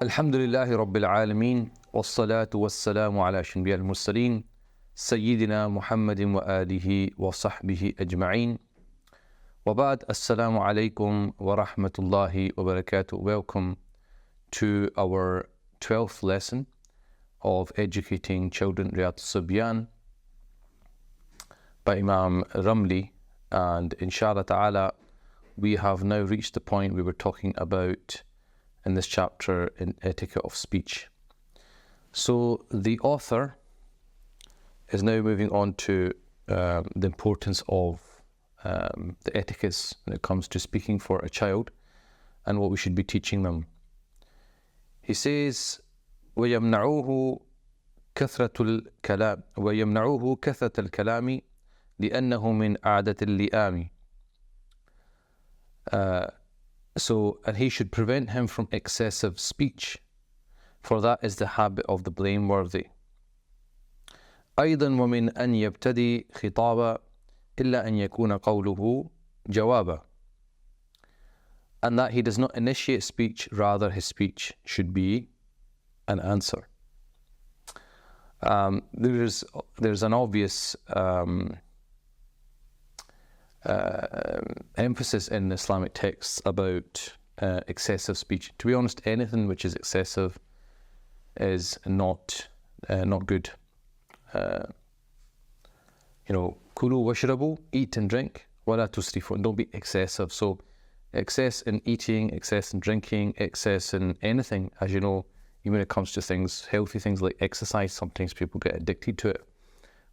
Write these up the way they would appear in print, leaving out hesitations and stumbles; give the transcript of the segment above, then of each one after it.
الحمد لله رب العالمين والصلاة والسلام على أشرف المرسلين سيدنا محمد وآله وصحبه أجمعين وبعد السلام عليكم ورحمة الله وبركاته. Welcome to our 12th lesson of Educating Children, Riyadh Subyan by Imam Ramli, and inshallah ta'ala we have now reached the point we were talking about in this chapter in Etiquette of Speech. So the author is now moving on to the importance of the etiquettes when it comes to speaking for a child and what we should be teaching them. He says, وَيَمْنَعُوهُ كَثْرَةَ الْكَلَامِ لِأَنَّهُ مِنْ عَادَةِ اللِّئَامِ. And he should prevent him from excessive speech, for that is the habit of the blameworthy. أيضا ومن أن يبتدي خطابا إلا أن يكون قوله جوابا. And that he does not initiate speech, rather his speech should be an answer. There's an obvious emphasis in Islamic texts about excessive speech. To be honest, anything which is excessive is not good. Kulu washrabu, eat and drink, wala tusrifu, don't be excessive. So excess in eating, excess in drinking, excess in anything, as you know, even when it comes to things, healthy things like exercise, sometimes people get addicted to it.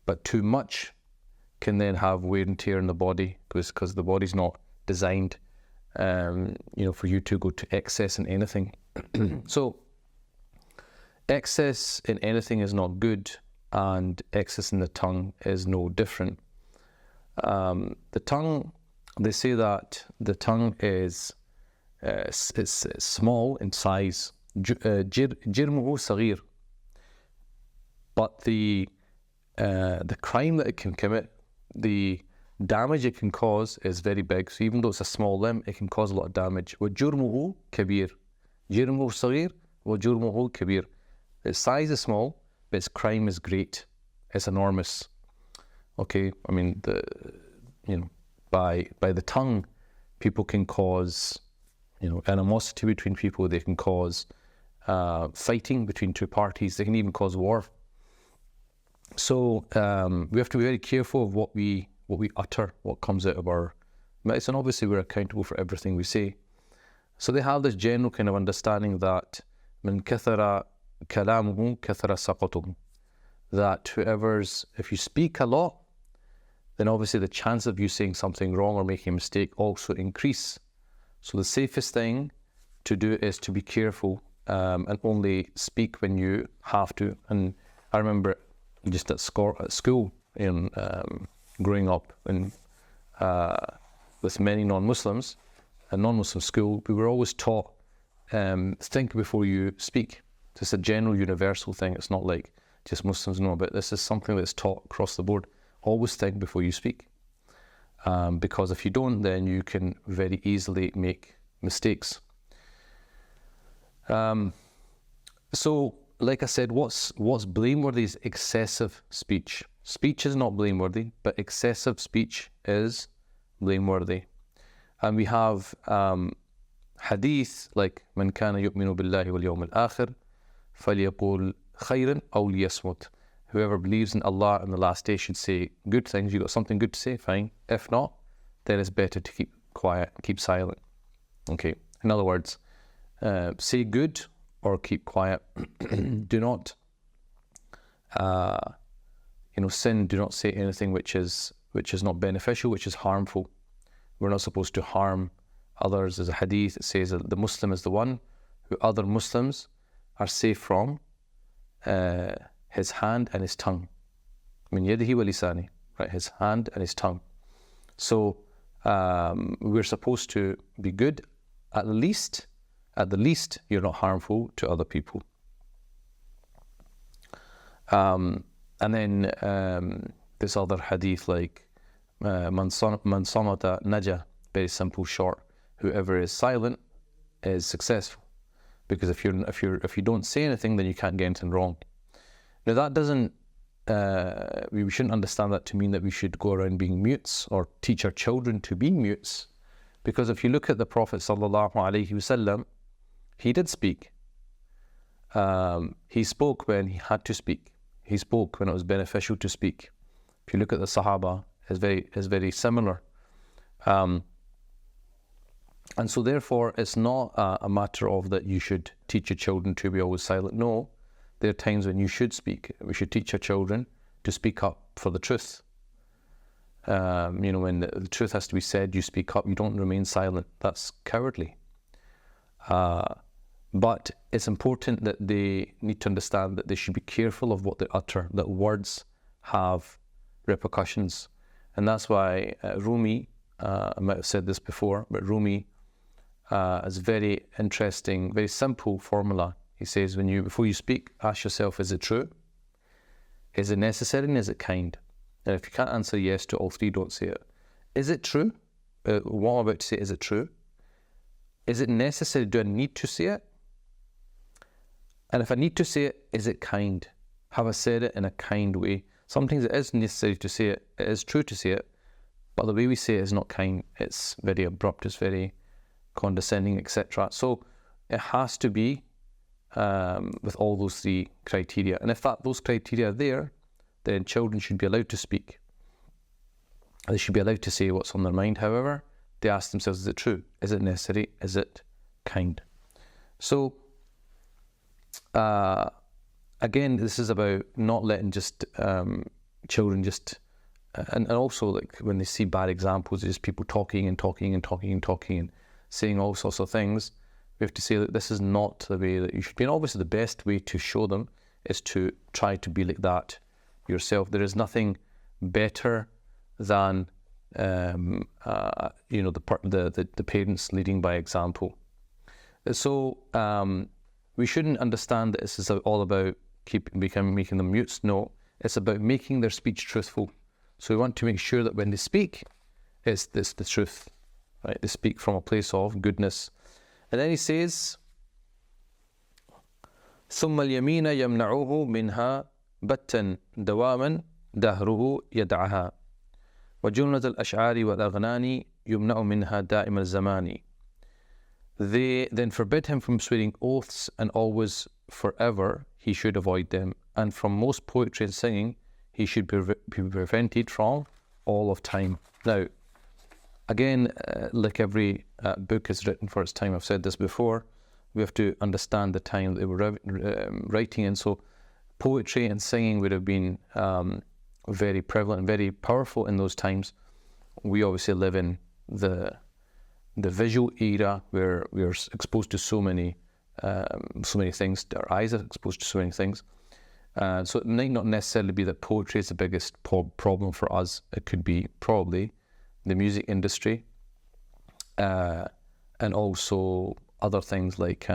But too much can then have wear and tear in the body, because the body's not designed for you to go to excess in anything. So excess in anything is not good, and excess in the tongue is no different. The tongue, they say that the tongue is it's small in size. جرمه صغير, but the crime that it can commit, the damage it can cause is very big. So even though it's a small limb, it can cause a lot of damage. وَجُرْمُهُ كَبِيرٌ جِرْمُهُ صَغِيرٌ وَجُرْمُهُ كَبِيرٌ. Its size is small, but its crime is great. It's enormous. Okay, I mean, by the tongue, people can cause, animosity between people. They can cause fighting between two parties. They can even cause war. So we have to be very careful of what we utter, what comes out of our mouths, and obviously we're accountable for everything we say. So they have this general kind of understanding that من كثر كلامه كثر سقطه, that if you speak a lot, then obviously the chance of you saying something wrong or making a mistake also increase. So the safest thing to do is to be careful and only speak when you have to. And I remember just at school in growing up with many non-Muslims, a non-Muslim school, we were always taught think before you speak. It's a general universal thing. It's not like just Muslims know, but this is something that's taught across the board. Always think before you speak, because if you don't, then you can very easily make mistakes. So like I said, what's blameworthy is excessive speech. Speech is not blameworthy, but excessive speech is blameworthy. And we have hadith like من كان يؤمن بالله واليوم الآخر فليقول خيرا أو ليصمت. Whoever believes in Allah and the last day should say good things. You got something good to say, fine. If not, then it's better to keep quiet, keep silent. Okay. In other words, say good or keep quiet. Do not sin. Do not say anything which is not beneficial, which is harmful. We're not supposed to harm others. There's a hadith that says that the Muslim is the one who other Muslims are safe from his hand and his tongue. Min yadihi wa lisani, right? His hand and his tongue. So we're supposed to be good. At the least, you're not harmful to other people. And then this other hadith like man samata naja, very simple, short. Whoever is silent is successful. because if you don't say anything, then you can't get anything wrong. Now that doesn't we shouldn't understand that to mean that we should go around being mutes or teach our children to be mutes, because if you look at the Prophet sallallahu alaihi wasallam, he did speak. He spoke when he had to speak. He spoke when it was beneficial to speak. If you look at the Sahaba, it's very similar. And so therefore, it's not a matter of that you should teach your children to be always silent. No, there are times when you should speak. We should teach our children to speak up for the truth. When the truth has to be said, you speak up. You don't remain silent. That's cowardly. But it's important that they need to understand that they should be careful of what they utter, that words have repercussions. And that's why Rumi, I might have said this before, but Rumi has a very interesting, very simple formula. He says, before you speak, ask yourself, is it true? Is it necessary? And is it kind? And if you can't answer yes to all three, don't say it. Is it true? What I'm about to say, is it true? Is it necessary? Do I need to say it? And if I need to say it, is it kind? Have I said it in a kind way? Sometimes it is necessary to say it. It is true to say it. But the way we say it is not kind. It's very abrupt. It's very condescending, etc. So it has to be with all those three criteria. And if those criteria are there, then children should be allowed to speak. They should be allowed to say what's on their mind. However, they ask themselves, is it true? Is it necessary? Is it kind? So, again, this is about not letting just children just, and also like when they see bad examples, just people talking and saying all sorts of things. We have to say that this is not the way that you should be. And obviously the best way to show them is to try to be like that yourself. There is nothing better than the parents leading by example. So we shouldn't understand that this is all about making them mutes. No, it's about making their speech truthful. So we want to make sure that when they speak, it's the truth, right? They speak from a place of goodness. And then he says, ثم اليمين يمنعه منها بتا دواما دهره يدعها وجملة الأشعار والأغنان يمنع منها دائم الزمان. They then forbid him from swearing oaths, and always forever he should avoid them. And from most poetry and singing he should be prevented from all of time. Now, again, like every book is written for its time, I've said this before, we have to understand the time that they were writing in. So poetry and singing would have been very prevalent and very powerful in those times. We obviously live in the visual era where we are exposed to so many things. Our eyes are exposed to so many things. So it might not necessarily be that poetry is the biggest problem for us. It could be probably the music industry, and also other things like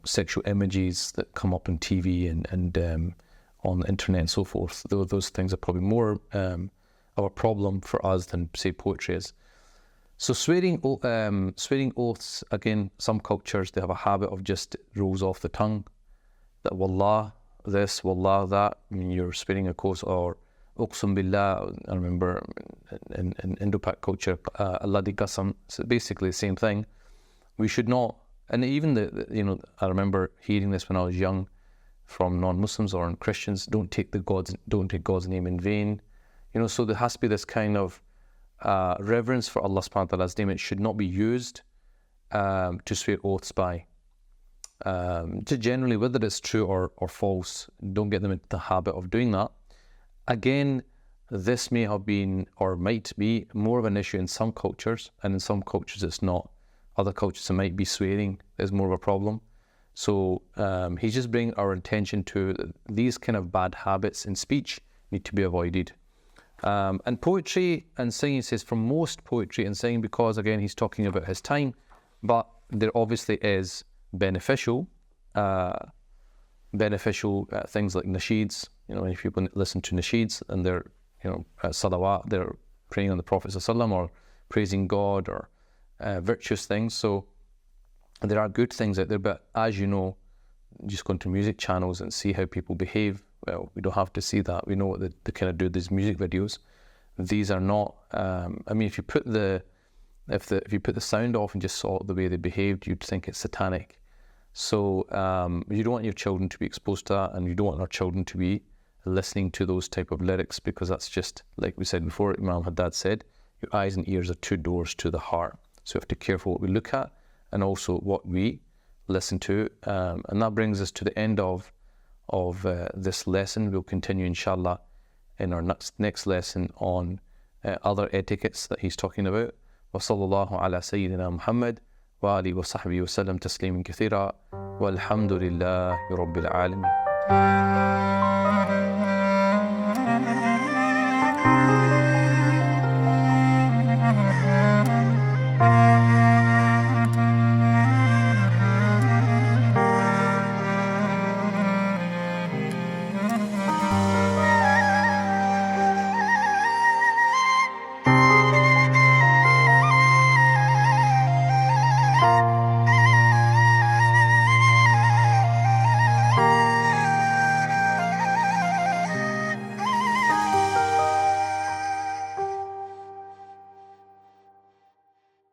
sexual images that come up on TV and on the internet and so forth. Those things are probably more of a problem for us than, say, poetry is. So swearing oaths, again, some cultures, they have a habit of just rolls off the tongue, that wallah this, wallah that. I mean, you're swearing, of course, or Uqsum billah. I remember in Indo-Pak culture, Allah di qasam. So basically the same thing. We should not, and even I remember hearing this when I was young from non-Muslims or Christians. Don't take God's name in vain. So there has to be this kind of reverence for Allah subhanahu wa ta'ala's name. It should not be used to swear oaths by. Just generally, whether it's true or false, don't get them into the habit of doing that. Again, this may have been or might be more of an issue in some cultures, and in some cultures it's not. Other cultures, it might be swearing is more of a problem. So he's just bringing our attention to these kind of bad habits in speech need to be avoided. And poetry and singing, says from most poetry and singing, because again he's talking about his time, but there obviously is beneficial things like nasheeds. If people listen to nasheeds and they're salawat, they're praying on the Prophet ﷺ or praising God or virtuous things. So there are good things out there, but as you know, just go into music channels and see how people behave. Well, we don't have to see that. We know what they kind of do these music videos. These are not. I mean, if you put the sound off and just saw the way they behaved, you'd think it's satanic. So you don't want your children to be exposed to that, and you don't want our children to be listening to those type of lyrics, because that's just, like we said before, Imam Haddad said, your eyes and ears are 2 doors to the heart. So we have to be careful what we look at and also what we listen to. And that brings us to the end of this lesson. We'll continue, inshallah, in our next lesson on other etiquettes that he's talking about. وصلى الله على سيدنا محمد وآله وصحبه وسلم تسليما كثيرا والحمد لله رب العالمين.